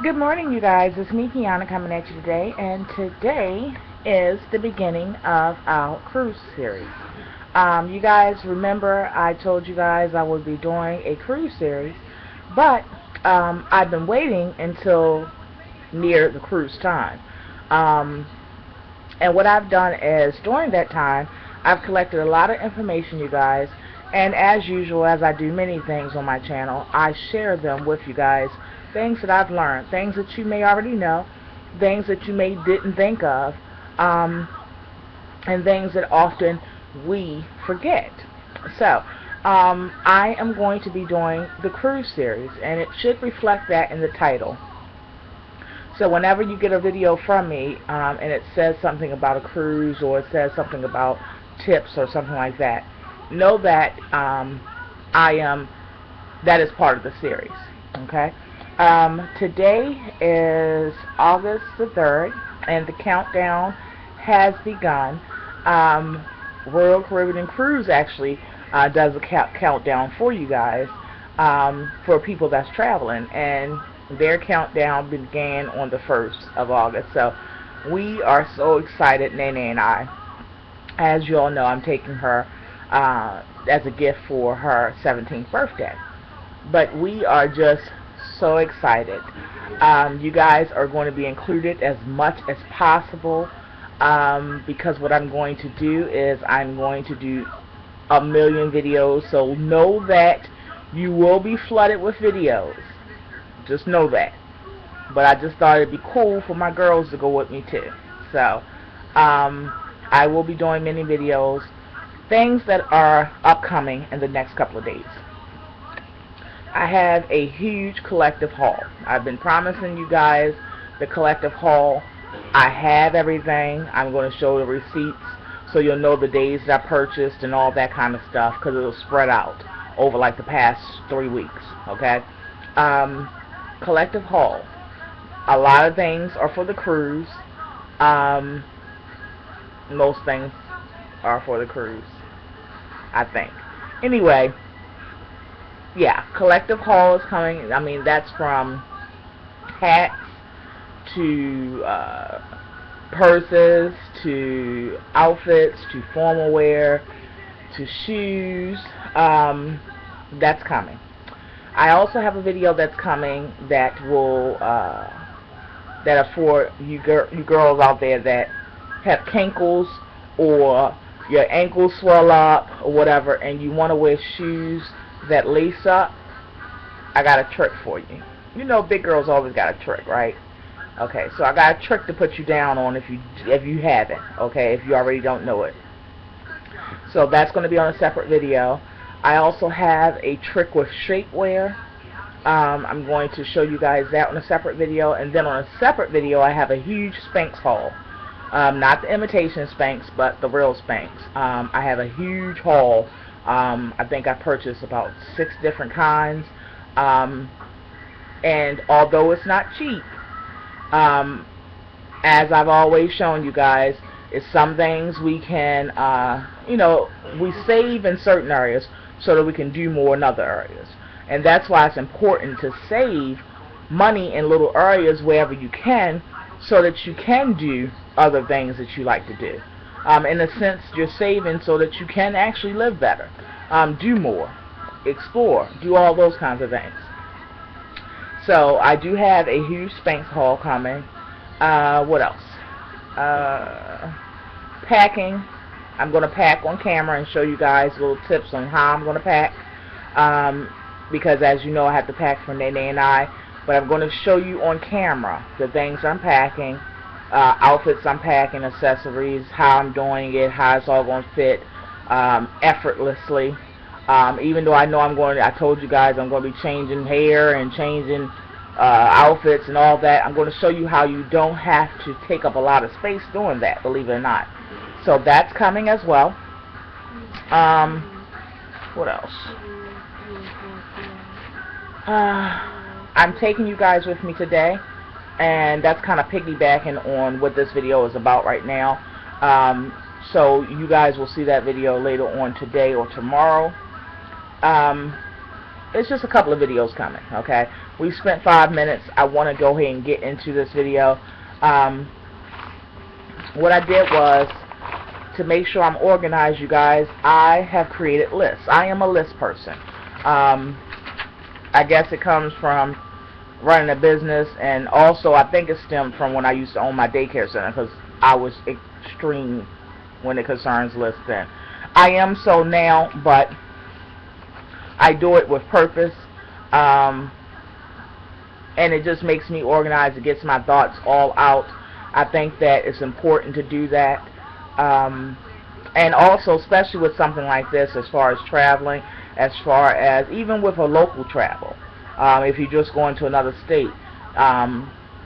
Good morning, you guys. It's me, Kianna, coming at you today, and today is the beginning of our cruise series. You guys remember I told you guys I would be doing a cruise series, but I've been waiting until near the cruise time. Um, and what I've done is, during that time, I've collected a lot of information, you guys, and as usual, as I do many things on my channel, I share them with you guys. Things that I've learned, things that you may already know, things that you may didn't think of, um, and things that often we forget. So, I am going to be doing the cruise series, and it should reflect that in the title. So whenever you get a video from me, and it says something about a cruise, or it says something about tips or something like that, know that that is part of the series. Okay. Today is August the 3rd, and the countdown has begun. Royal Caribbean Cruise actually does a countdown for you guys, for people that's traveling, and their countdown began on the 1st of August. So we are so excited, Nene and I. As you all know, I'm taking her as a gift for her 17th birthday. But we are just so excited. You guys are going to be included as much as possible, because what I'm going to do is I'm going to do a million videos. So know that you will be flooded with videos. Just know that. But I just thought it'd be cool for my girls to go with me too. So I will be doing many videos, things that are upcoming in the next couple of days. I have a huge collective haul. I've been promising you guys the collective haul. I have everything. I'm going to show the receipts so you'll know the days that I purchased and all that kind of stuff, because it'll spread out over like the past 3 weeks. Okay. Collective haul. A lot of things are for the cruise. Most things are for the cruise, I think. Anyway, yeah, collective haul is coming. I mean, that's from hats to purses to outfits to formal wear to shoes. That's coming. I also have a video that's coming that will that are for you girls out there that have kinkles, or your ankles swell up or whatever, and you want to wear shoes that lace up. I got a trick for you. You know, big girls always got a trick, right? Okay, so I got a trick to put you down on if you haven't. Okay, if you already don't know it. So that's going to be on a separate video. I also have a trick with shapewear. I'm going to show you guys that on a separate video, and then on a separate video I have a huge Spanx haul. Not the imitation Spanx, but the real Spanx. I have a huge haul. I think I purchased about 6 different kinds, and although it's not cheap, as I've always shown you guys, it's some things we can, we save in certain areas so that we can do more in other areas. And that's why it's important to save money in little areas wherever you can, so that you can do other things that you like to do. In a sense, you're saving so that you can actually live better, do more, explore, do all those kinds of things. So I do have a huge Spanx haul coming. What else? Packing. I'm going to pack on camera and show you guys little tips on how I'm going to pack. Because as you know, I have to pack for Nene and I. But I'm going to show you on camera the things I'm packing, outfits I'm packing, accessories, how I'm doing it, how it's all going to fit effortlessly. Even though I know I told you guys I'm going to be changing hair and changing outfits and all that, I'm going to show you how you don't have to take up a lot of space doing that, believe it or not. So that's coming as well. What else? I'm taking you guys with me today, and that's kind of piggybacking on what this video is about right now. So you guys will see that video later on today or tomorrow. it's just a couple of videos coming, okay? We spent 5 minutes. I want to go ahead and get into this video. What I did was, to make sure I'm organized, you guys, I have created lists. I am a list person. I guess it comes from running a business, and also I think it stemmed from when I used to own my daycare center, because I was extreme when it concerns lists then. I am so now, but I do it with purpose, and it just makes me organized. It gets my thoughts all out. I think that it's important to do that, and also especially with something like this, as far as traveling, as far as even with a local travel, if you're just going to another state,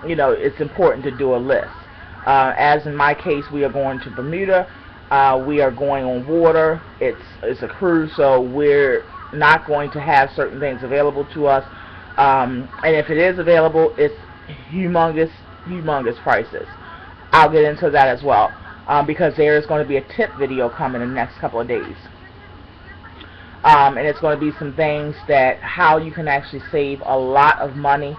you know, it's important to do a list. As in my case, we are going to Bermuda. We are going on water. It's a cruise, so we're not going to have certain things available to us, and if it is available, it's humongous prices. I'll get into that as well, because there is going to be a tip video coming in the next couple of days, and it's going to be some things that how you can actually save a lot of money,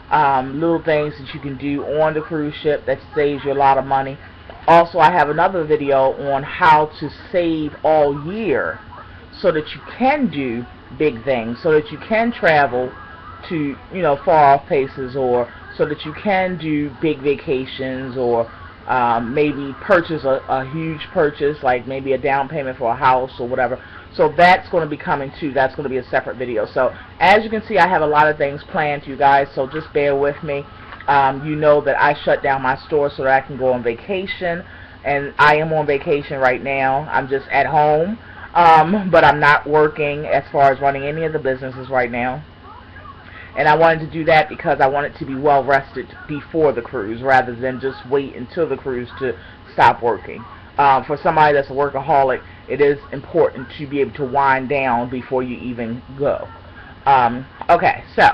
little things that you can do on the cruise ship that saves you a lot of money. Also, I have another video on how to save all year so that you can do big things, so that you can travel to, you know, far off places, or so that you can do big vacations, or maybe purchase a huge purchase, like maybe a down payment for a house or whatever. So that's going to be coming too. That's going to be a separate video. So as you can see, I have a lot of things planned, you guys, so just bear with me. You know that I shut down my store so that I can go on vacation, and I am on vacation right now. I'm just at home, but I'm not working as far as running any of the businesses right now. And I wanted to do that because I wanted to be well rested before the cruise, rather than just wait until the cruise to stop working. For somebody that's a workaholic, it is important to be able to wind down before you even go. Okay, so,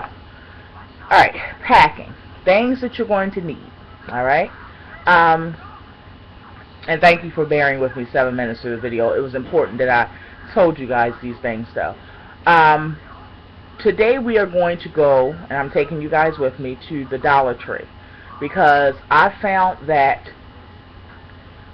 alright, packing. Things that you're going to need, alright? And thank you for bearing with me 7 minutes through the video. It was important that I told you guys these things, though. Today we are going to go, and I'm taking you guys with me, to the Dollar Tree, because I found that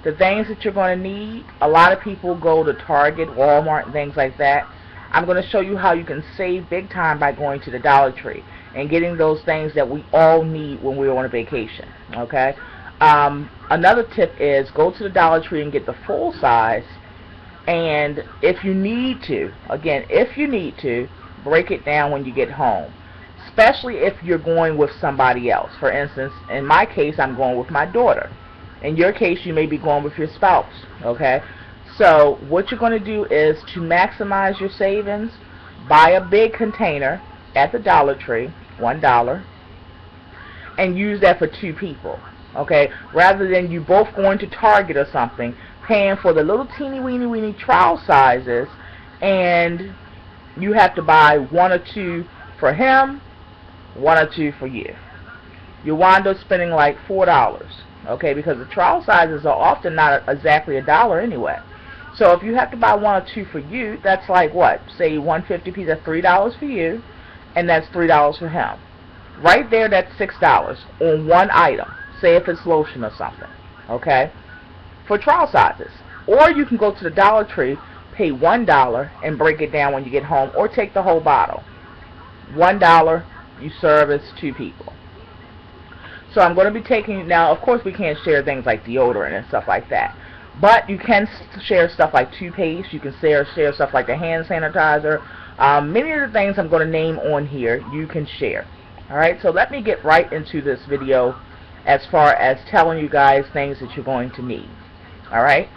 the things that you're going to need, a lot of people go to Target, Walmart, and things like that. I'm going to show you how you can save big time by going to the Dollar Tree and getting those things that we all need when we're on a vacation, okay? Another tip is go to the Dollar Tree and get the full size, and if you need to, again, if you need to, break it down when you get home, especially if you're going with somebody else. For instance, in my case, I'm going with my daughter. In your case, you may be going with your spouse, okay? So what you're going to do is, to maximize your savings, buy a big container at the Dollar Tree, $1, and use that for 2 people, okay? Rather than you both going to Target or something, paying for the little teeny weeny trial sizes, and you have to buy 1 or 2 for him, 1 or 2 for you. You wind up spending like $4, okay? Because the trial sizes are often not exactly $1 anyway. So if you have to buy 1 or 2 for you, that's like what? Say 150 piece, that's $3 for you, and that's $3 for him. Right there, that's $6 on one item. Say if it's lotion or something, okay? For trial sizes. Or you can go to the Dollar Tree, pay $1 and break it down when you get home, or take the whole bottle. $1, you service 2 people. So I'm going to be taking, now of course we can't share things like deodorant and stuff like that, but you can share stuff like toothpaste, you can share stuff like the hand sanitizer. Many of the things I'm going to name on here, you can share. Alright, so let me get right into this video as far as telling you guys things that you're going to need. Alright,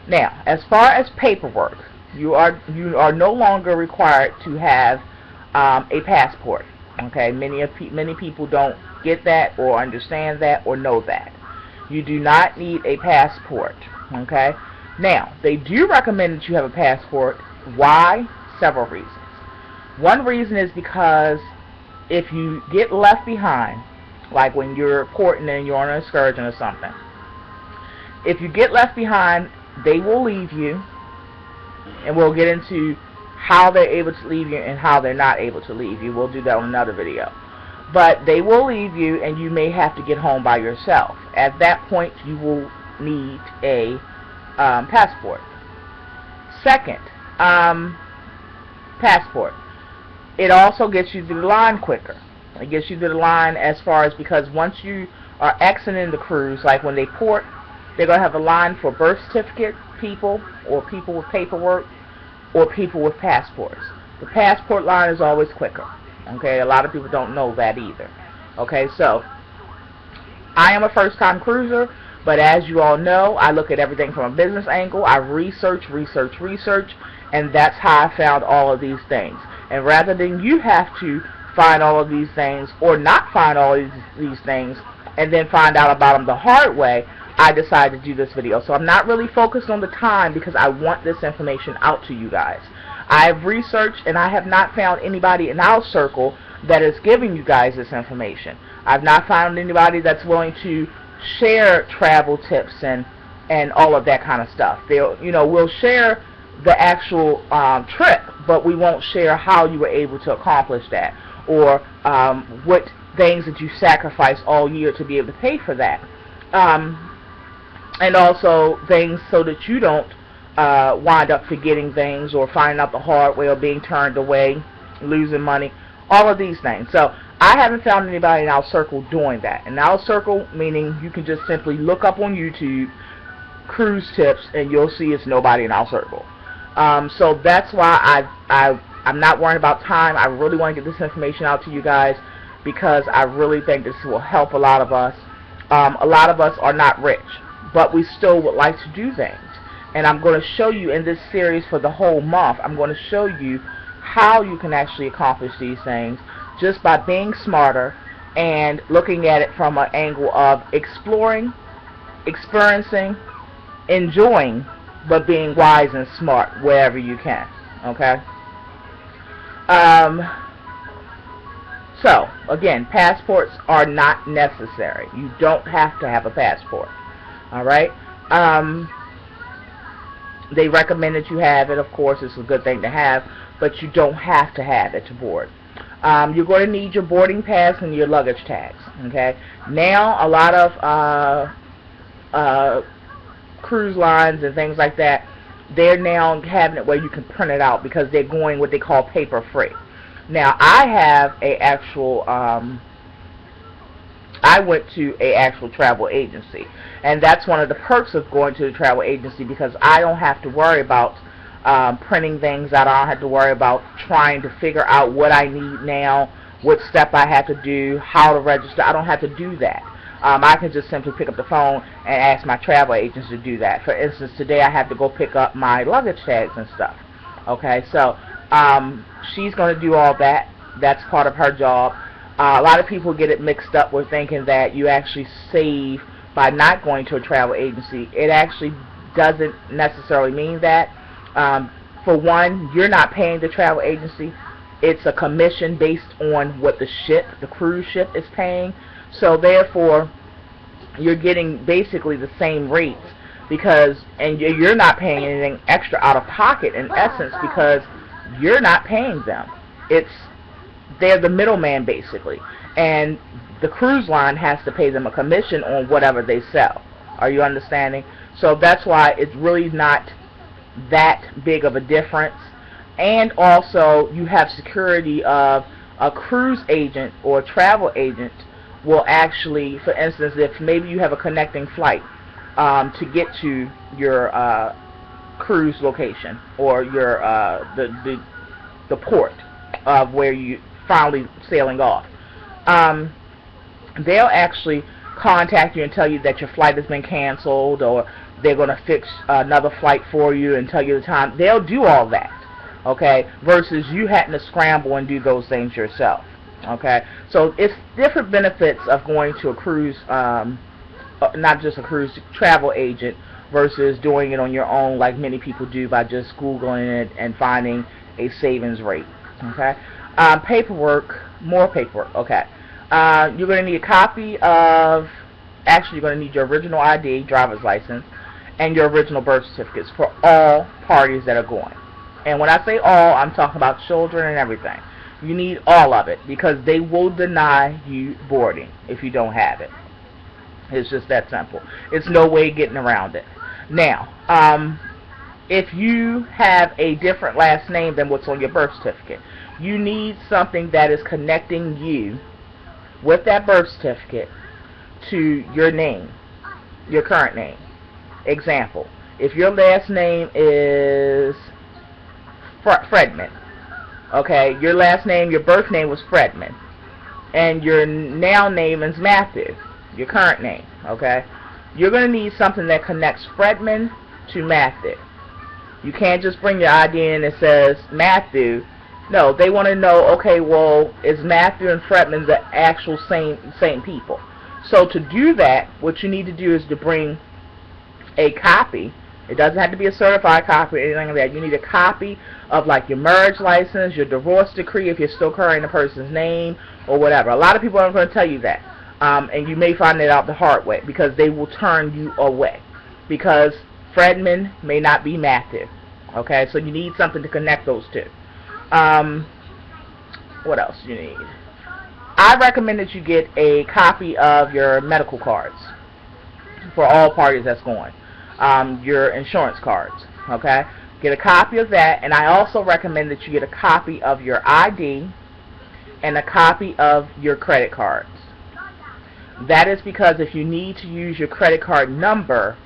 now as far as paperwork, you are no longer required to have a passport. Okay, many people don't get that or understand that or know that. You do not need a passport. Okay, now they do recommend that you have a passport. Why? Several reasons. One reason is because if you get left behind, like when you're porting and you're on an excursion or something, if you get left behind, they will leave you, and we'll get into how they're able to leave you and how they're not able to leave you. We'll do that on another video. But they will leave you, and you may have to get home by yourself. At that point, you will need a passport. Second, passport. It also gets you through the line quicker. It gets you through the line as far as, because once you are exiting the cruise, like when they port, they're going to have a line for birth certificate people, or people with paperwork, or people with passports. The passport line is always quicker. Okay, a lot of people don't know that either. Okay, so I am a first-time cruiser, but as you all know, I look at everything from a business angle. I research, and that's how I found all of these things. And rather than you have to find all of these things, or not find all of these things, and then find out about them the hard way, I decided to do this video. So I'm not really focused on the time, because I want this information out to you guys. I've researched, and I have not found anybody in our circle that is giving you guys this information. I've not found anybody that's willing to share travel tips and all of that kind of stuff. We'll share the actual trip, but we won't share how you were able to accomplish that, or what things that you sacrificed all year to be able to pay for that, and also things so that you don't wind up forgetting things, or finding out the hard way, or being turned away, losing money, all of these things. So I haven't found anybody in our circle doing that. In our circle, meaning you can just simply look up on YouTube cruise tips, and you'll see it's nobody in our circle. So that's why I'm not worrying about time. I really want to get this information out to you guys, because I really think this will help a lot of us. A lot of us are not rich, but we still would like to do things. And I'm going to show you in this series for the whole month, I'm going to show you how you can actually accomplish these things just by being smarter and looking at it from an angle of exploring, experiencing, enjoying, but being wise and smart wherever you can. Okay? So, again, passports are not necessary. You don't have to have a passport. Alright? They recommend that you have it. Of course, it's a good thing to have, but you don't have to have it to board. You're going to need your boarding pass and your luggage tags. Okay? Now, a lot of cruise lines and things like that, they're now having it where you can print it out, because they're going what they call paper free. Now, I have a actual I went to a actual travel agency, and that's one of the perks of going to the travel agency, because I don't have to worry about printing things out. I don't have to worry about trying to figure out what I need now, what step I have to do, how to register. I don't have to do that. I can just simply pick up the phone and ask my travel agents to do that. For instance, today I have to go pick up my luggage tags and stuff. Okay, so she's going to do all that. That's part of her job. A lot of people get it mixed up with thinking that you actually save by not going to a travel agency. It actually doesn't necessarily mean that. For one, you're not paying the travel agency. It's a commission based on what the cruise ship is paying. So therefore, you're getting basically the same rates, and you're not paying anything extra out of pocket in essence, because you're not paying them. They're the middleman basically, and the cruise line has to pay them a commission on whatever they sell. Are you understanding? So that's why it's really not that big of a difference. And also, you have security of a cruise agent or a travel agent will actually, for instance, if maybe you have a connecting flight to get to your cruise location, or your the port of where you finally sailing off, they'll actually contact you and tell you that your flight has been canceled, or they're going to fix another flight for you and tell you the time. They'll do all that, okay, versus you having to scramble and do those things yourself. Okay, so it's different benefits of going to a cruise, not just a cruise travel agent, versus doing it on your own like many people do by just Googling it and finding a savings rate. Okay, paperwork, more paperwork. Okay, you're going to need a copy of, actually you're going to need your original ID, driver's license, and your original birth certificates for all parties that are going. And when I say all, I'm talking about children and everything. You need all of it because they will deny you boarding if you don't have it. It's just that simple. It's no way getting around it. Now, if you have a different last name than what's on your birth certificate, you need something that is connecting you with that birth certificate to your name, your current name. Example, if your last name is Fredman, okay, your last name, your birth name was Fredman, and your now name is Matthew, your current name, okay, you're going to need something that connects Fredman to Matthew. You can't just bring your ID in that says Matthew. No, they want to know, okay, well, is Matthew and Fredman the actual same people? So to do that, what you need to do is to bring a copy. It doesn't have to be a certified copy or anything like that. You need a copy of like your marriage license, your divorce decree if you're still carrying the person's name or whatever. A lot of people aren't going to tell you that. And you may find it out the hard way because they will turn you away. Because Fredman may not be Matthew. Okay, so you need something to connect those two. What else do you need? I recommend that you get a copy of your medical cards for all parties that's going. Your insurance cards. Okay, get a copy of that, and I also recommend that you get a copy of your ID and a copy of your credit cards. That is because if you need to use your credit card number,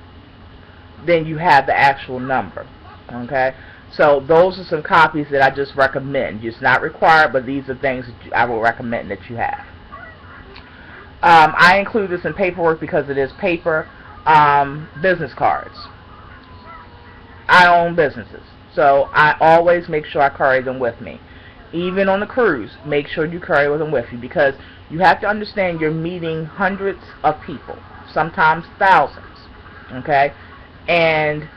then you have the actual number. Okay, so those are some copies that I just recommend. It's not required, but these are things that I will recommend that you have. I include this in paperwork because it is paper. Business cards. I own businesses, so I always make sure I carry them with me. Even on the cruise, make sure you carry them with you because you have to understand you're meeting hundreds of people, sometimes thousands, okay? And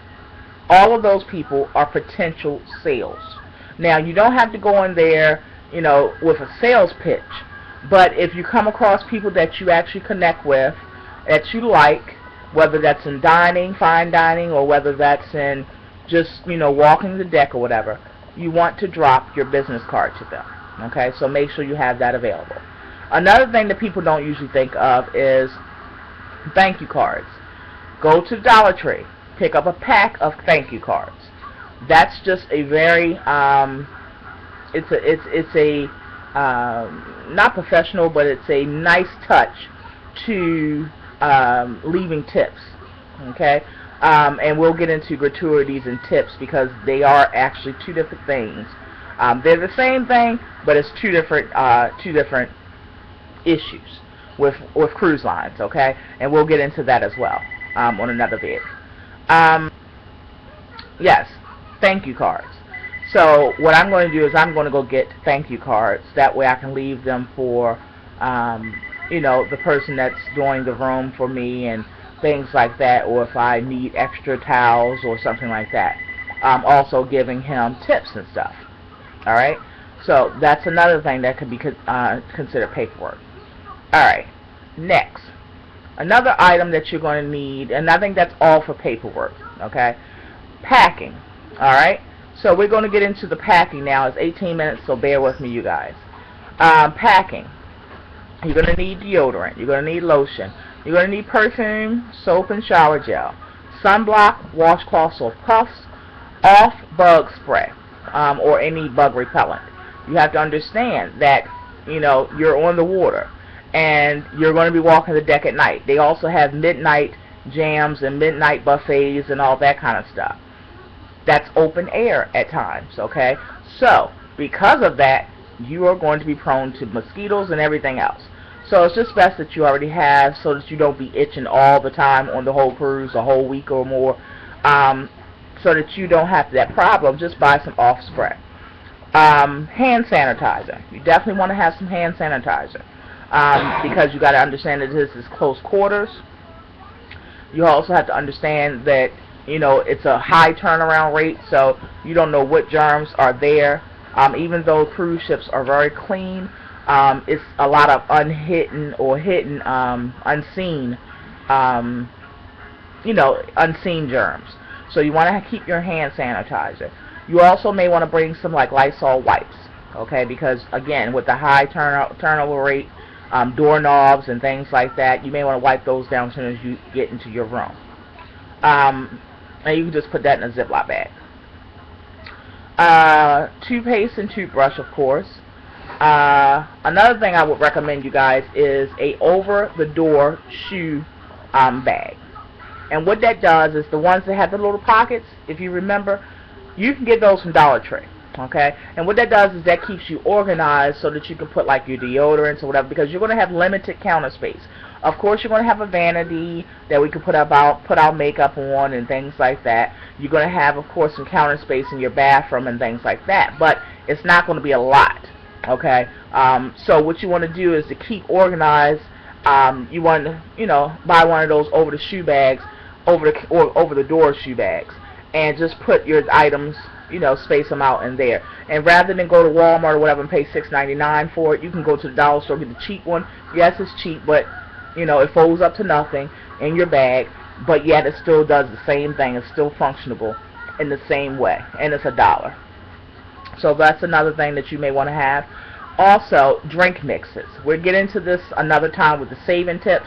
all of those people are potential sales. Now, you don't have to go in there, with a sales pitch, but if you come across people that you actually connect with, that you like, whether that's in dining, fine dining, or whether that's in just, walking the deck or whatever, you want to drop your business card to them, okay? So make sure you have that available. Another thing that people don't usually think of is thank you cards. Go to Dollar Tree. Pick up a pack of thank you cards. That's just a very it's a not professional, but it's a nice touch to leaving tips. Okay, and we'll get into gratuities and tips because they are actually two different things. They're the same thing, but it's two different issues with cruise lines. Okay, and we'll get into that as well on another vid. Yes, thank you cards. So what I'm going to do is I'm going to go get thank you cards. That way I can leave them for, the person that's doing the room for me and things like that, or if I need extra towels or something like that. Also giving him tips and stuff. All right. So that's another thing that could be considered paperwork. All right. Next. Another item that you're going to need, and I think that's all for paperwork, okay? Packing, all right? So we're going to get into the packing now. It's 18 minutes, so bear with me, you guys. Packing. You're going to need deodorant. You're going to need lotion. You're going to need perfume, soap, and shower gel. Sunblock, washcloths or puffs, off bug spray, or any bug repellent. You have to understand that, you're on the water, and you're going to be walking the deck at night. They also have midnight jams and midnight buffets and all that kind of stuff. That's open air at times, okay? So, because of that, you are going to be prone to mosquitoes and everything else. So it's just best that you already have so that you don't be itching all the time on the whole cruise, a whole week or more, so that you don't have that problem. Just buy some off spray. Hand sanitizer. You definitely want to have some hand sanitizer. Because you got to understand that this is close quarters. You also have to understand that it's a high turnaround rate, so you don't know what germs are there. Even though cruise ships are very clean, it's a lot of unhidden or hidden, unseen, unseen germs. So you want to keep your hand sanitizer. You also may want to bring some like Lysol wipes, okay? Because again, with the high turnover rate, doorknobs and things like that, you may want to wipe those down as soon as you get into your room. And you can just put that in a Ziploc bag. Toothpaste and toothbrush, of course. Another thing I would recommend you guys is a over-the-door shoe bag. And what that does is the ones that have the little pockets, if you remember, you can get those from Dollar Tree. Okay, and what that does is that keeps you organized so that you can put like your deodorants or whatever, because you're going to have limited counter space. Of course, you're going to have a vanity that we can put our makeup on and things like that. You're going to have, of course, some counter space in your bathroom and things like that, but it's not going to be a lot. Okay, so what you want to do is to keep organized. You want to, buy one of those over the shoe bags, over the door shoe bags, and just put your items, space them out in there. And rather than go to Walmart or whatever and pay $6.99 for it, you can go to the dollar store, get the cheap one. Yes, it's cheap, but it folds up to nothing in your bag, but yet it still does the same thing. It's still functional in the same way, and it's $1. So that's another thing that you may want to have. Also, drink mixes. We'll get into this another time with the saving tips,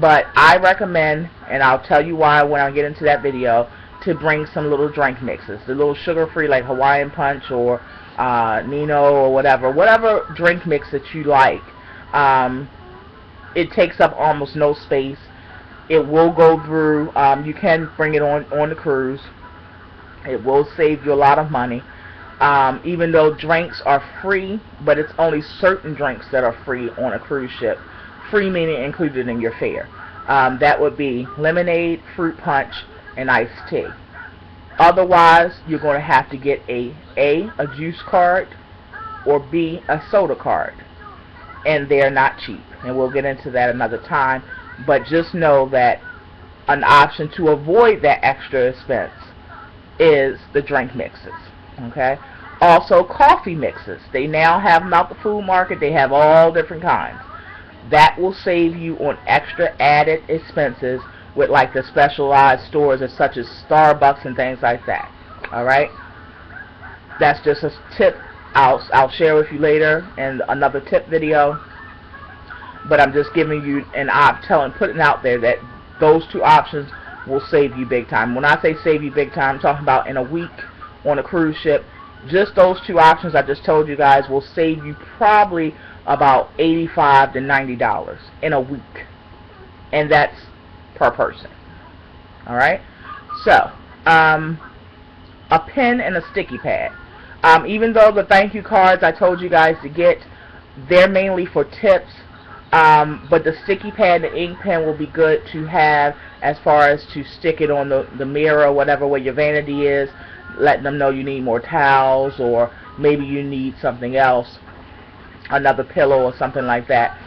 but I recommend, and I'll tell you why when I get into that video, to bring some little drink mixes. The little sugar-free, like Hawaiian Punch or Nino or whatever drink mix that you like. It takes up almost no space. It will go through. You can bring it on the cruise. It will save you a lot of money. Even though drinks are free, but it's only certain drinks that are free on a cruise ship. Free meaning included in your fare. That would be lemonade, fruit punch, and iced tea. Otherwise, you're going to have to get a juice card, or B, a soda card. And they're not cheap. And we'll get into that another time. But just know that an option to avoid that extra expense is the drink mixes. Okay? Also, coffee mixes. They now have them out the food market. They have all different kinds. That will save you on extra added expenses with like the specialized stores such as Starbucks and things like that. Alright? That's just a tip I'll share with you later in another tip video. But I'm just giving you putting out there that those two options will save you big time. When I say save you big time, I'm talking about in a week on a cruise ship. Just those two options I just told you guys will save you probably about $85 to $90 in a week. And that's per person. Alright? So, a pen and a sticky pad. Even though the thank you cards I told you guys to get, they're mainly for tips, but the sticky pad and the ink pen will be good to have as far as to stick it on the mirror or whatever where your vanity is, letting them know you need more towels, or maybe you need something else, another pillow or something like that.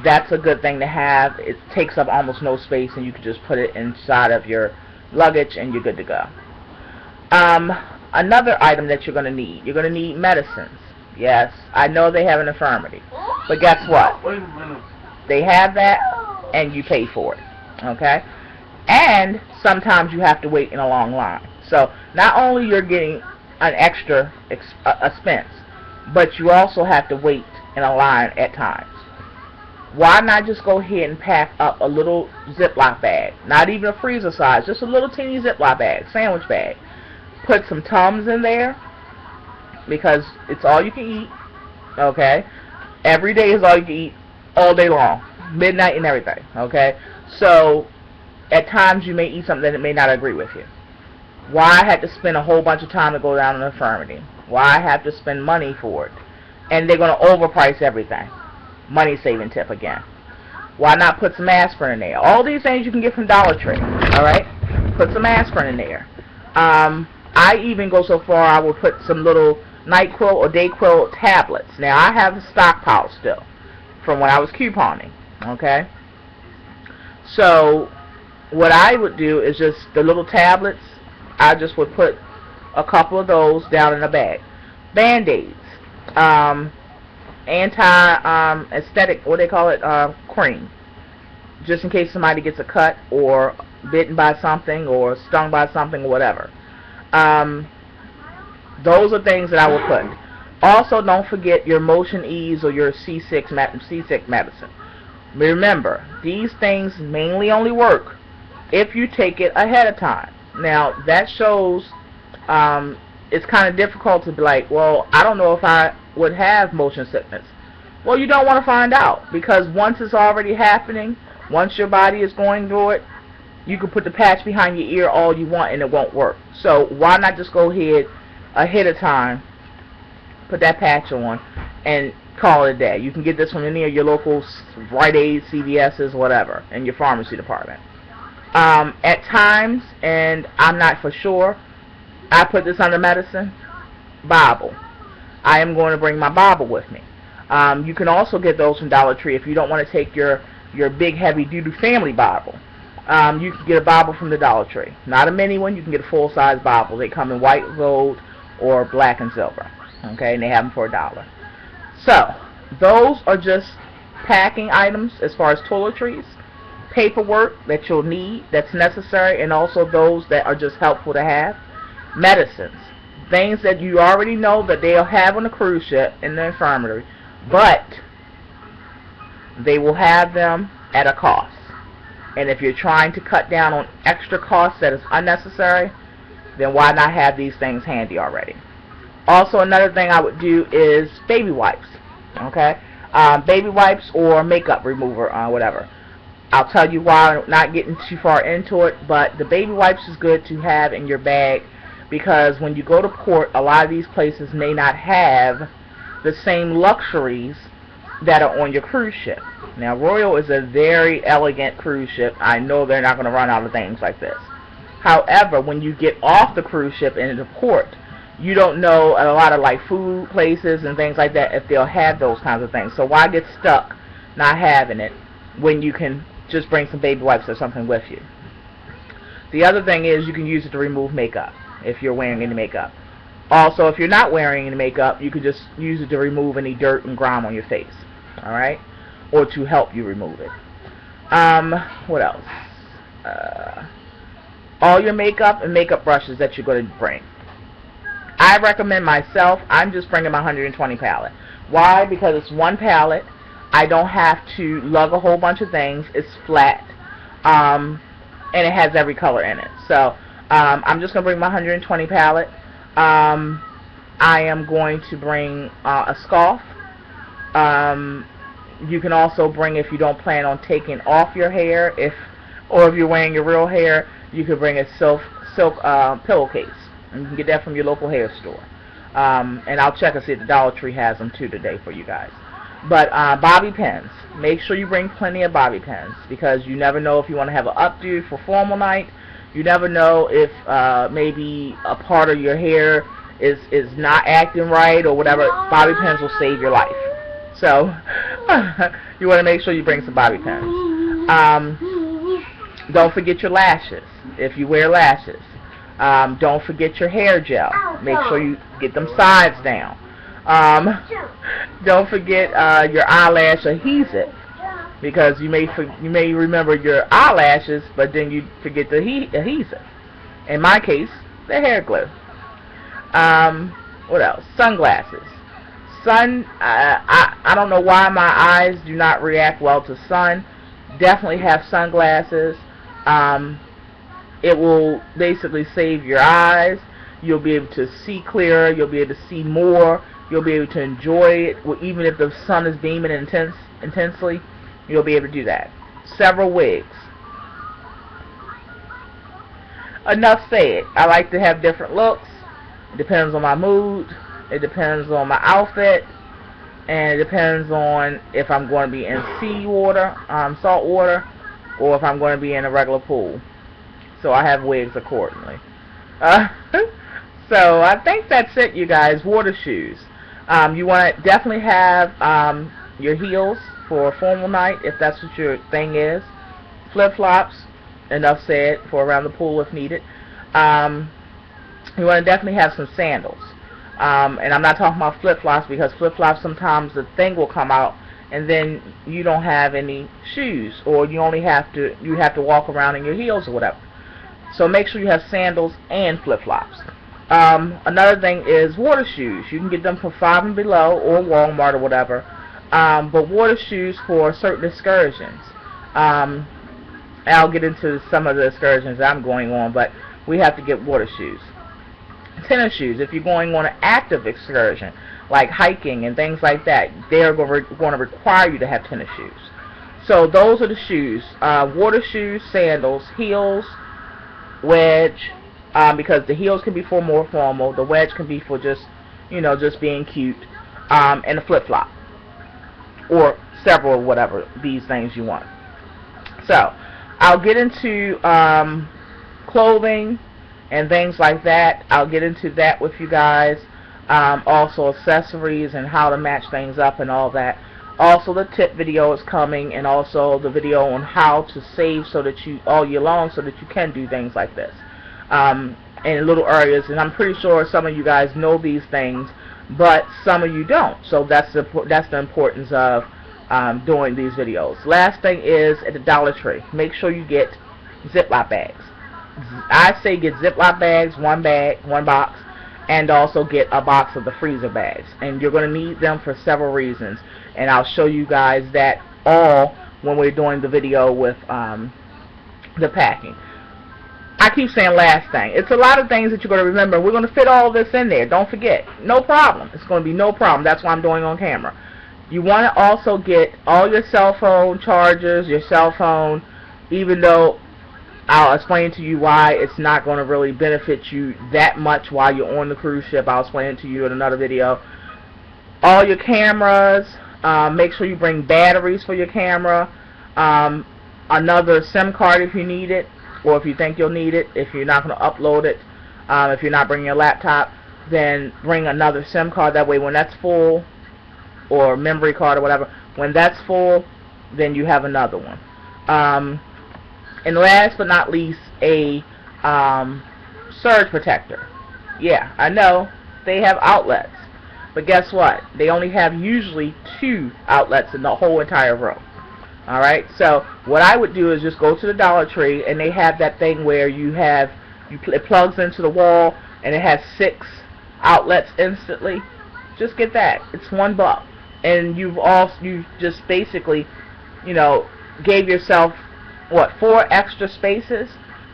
That's a good thing to have. It takes up almost no space, and you can just put it inside of your luggage and you're good to go. Another item that you're going to need medicines. Yes, I know they have an infirmity, but guess what? Wait a minute. They have that, and you pay for it. Okay? And sometimes you have to wait in a long line. So not only you're getting an extra expense, but you also have to wait in a line at times. Why not just go ahead and pack up a little Ziploc bag? Not even a freezer size, just a little teeny Ziploc bag, sandwich bag. Put some Tums in there, because it's all you can eat. Okay? Every day is all you can eat, all day long, midnight and everything. Okay? So at times you may eat something that may not agree with you. Why I had to spend a whole bunch of time to go down an infirmity? Why I have to spend money for it? And they're going to overprice everything. Money saving tip again. Why not put some aspirin in there? All these things you can get from Dollar Tree. Alright? Put some aspirin in there. I even go so far I will put some little NyQuil or DayQuil tablets. Now I have a stockpile still from when I was couponing. Okay? So what I would do is just the little tablets, I just would put a couple of those down in a bag. Band-Aids. Aesthetic, what they call it, cream. Just in case somebody gets a cut or bitten by something or stung by something or whatever. Those are things that I will put. Also, don't forget your motion ease or your C6 medicine. Remember, these things mainly only work if you take it ahead of time. Now, that shows it's kind of difficult to be like, well, I don't know if I would have motion sickness. Well, you don't want to find out, because once it's already happening, once your body is going through it, you can put the patch behind your ear all you want and it won't work. So why not just go ahead of time, put that patch on, and call it a day. You can get this from any of your local Rite Aid, CVS's, whatever, in your pharmacy department. At times, and I'm not for sure, I put this under medicine, Bible. I am going to bring my Bible with me. You can also get those from Dollar Tree if you don't want to take your big heavy-duty family Bible. You can get a Bible from the Dollar Tree. Not a mini one. You can get a full-size Bible. They come in white, gold, or black and silver. Okay, and they have them for $1. So, those are just packing items as far as toiletries, paperwork that you'll need, that's necessary, and also those that are just helpful to have. Medicines, things that you already know that they'll have on the cruise ship in the infirmary, but they will have them at a cost. And if you're trying to cut down on extra costs that is unnecessary, then why not have these things handy already? Also, another thing I would do is baby wipes. Okay, baby wipes or makeup remover, whatever. I'll tell you why, not getting too far into it, but the baby wipes is good to have in your bag, because when you go to port, a lot of these places may not have the same luxuries that are on your cruise ship. Now, Royal is a very elegant cruise ship. I know they're not going to run out of things like this. However, when you get off the cruise ship and into port, you don't know a lot of like food places and things like that if they'll have those kinds of things. So why get stuck not having it when you can just bring some baby wipes or something with you? The other thing is you can use it to remove makeup if you're wearing any makeup. Also, if you're not wearing any makeup, you can just use it to remove any dirt and grime on your face. Alright? Or to help you remove it. What else? All your makeup and makeup brushes that you're going to bring. I recommend myself, I'm just bringing my 120 palette. Why? Because it's one palette. I don't have to lug a whole bunch of things. It's flat. And it has every color in it. So, I'm just going to bring my 120 palette. I am going to bring a scarf. You can also bring, if you don't plan on taking off your hair, or if you're wearing your real hair, you could bring a silk pillowcase. And you can get that from your local hair store. And I'll check and see if the Dollar Tree has them too today for you guys. But bobby pins. Make sure you bring plenty of bobby pins, because you never know if you want to have an updo for formal night. You never know if maybe a part of your hair is not acting right or whatever. Bobby pins will save your life. So you want to make sure you bring some bobby pins. Don't forget your lashes if you wear lashes. Don't forget your hair gel. Make sure you get them sides down. Don't forget your eyelash adhesive, because you may remember your eyelashes, but then you forget the adhesive. In my case, the hair glue. What else? Sunglasses. I don't know why my eyes do not react well to sun. Definitely have sunglasses. It will basically save your eyes. You'll be able to see clearer. You'll be able to see more. You'll be able to enjoy it. Even if the sun is beaming intensely, you'll be able to do that. Several wigs. Enough said. I like to have different looks. It depends on my mood. It depends on my outfit. And it depends on if I'm going to be in seawater, salt water, or if I'm going to be in a regular pool. So I have wigs accordingly. So I think that's it, you guys. Water shoes. You want to definitely have your heels for a formal night, if that's what your thing is. Flip-flops, enough said, for around the pool if needed. You want to definitely have some sandals. And I'm not talking about flip-flops, because flip-flops, sometimes the thing will come out and then you don't have any shoes, or you have to walk around in your heels or whatever. So make sure you have sandals and flip-flops. Another thing is water shoes. You can get them for $5 and below, or Walmart or whatever. But water shoes for certain excursions. I'll get into some of the excursions I'm going on, but we have to get water shoes. Tennis shoes, if you're going on an active excursion, like hiking and things like that, they're going to require you to have tennis shoes. So those are the shoes. Water shoes, sandals, heels, wedge, because the heels can be for more formal, the wedge can be for just, just being cute, and a flip-flop, or several, whatever, these things you want. So, I'll get into clothing and things like that. I'll get into that with you guys. Also accessories and how to match things up and all that. Also, the tip video is coming, and also the video on how to save so that you all year long, so that you can do things like this in little areas. And I'm pretty sure some of you guys know these things, but some of you don't. So that's the importance of doing these videos. Last thing is, at the Dollar Tree, make sure you get Ziploc bags. I say get Ziploc bags, one box, and also get a box of the freezer bags. And you're going to need them for several reasons. And I'll show you guys that all when we're doing the video with the packing. I keep saying last thing. It's a lot of things that you're going to remember. We're going to fit all this in there. Don't forget. No problem. It's going to be no problem. That's why I'm doing on camera. You want to also get all your cell phone chargers, your cell phone, even though I'll explain to you why it's not going to really benefit you that much while you're on the cruise ship. I'll explain it to you in another video. All your cameras, make sure you bring batteries for your camera, another SIM card if you need it, or if you think you'll need it. If you're not going to upload it, if you're not bringing your laptop, then bring another SIM card. That way when that's full, or memory card or whatever, when that's full, then you have another one. And last but not least, a surge protector. Yeah, I know they have outlets, but guess what? They only have usually 2 outlets in the whole entire room. Alright, so what I would do is just go to the Dollar Tree, and they have that thing where it plugs into the wall, and it has 6 outlets instantly. Just get that. It's $1. And you just basically, gave yourself, 4 extra spaces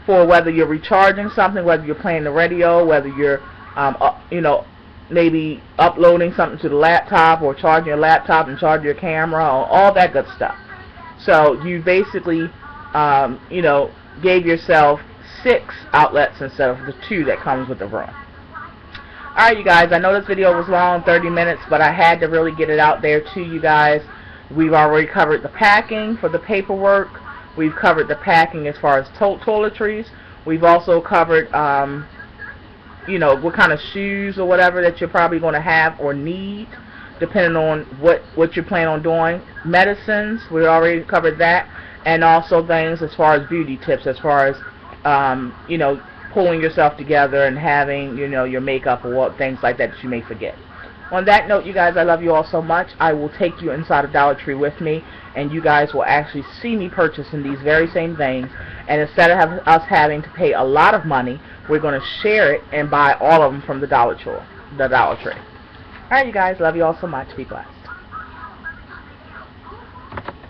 for whether you're recharging something, whether you're playing the radio, whether you're, maybe uploading something to the laptop, or charging your laptop and charging your camera, or all that good stuff. So you basically, gave yourself 6 outlets instead of the 2 that comes with the room. Alright, you guys, I know this video was long, 30 minutes, but I had to really get it out there to you guys. We've already covered the packing for the paperwork. We've covered the packing as far as toiletries. We've also covered, what kind of shoes or whatever that you're probably going to have or need, depending on what you're planning on doing. Medicines, we already covered that. And also things as far as beauty tips, as far as, pulling yourself together and having, your makeup or things like that you may forget. On that note, you guys, I love you all so much. I will take you inside a Dollar Tree with me, and you guys will actually see me purchasing these very same things. And instead of us having to pay a lot of money, we're going to share it and buy all of them from the Dollar Tree. Alright, you guys, love you all so much. Be blessed.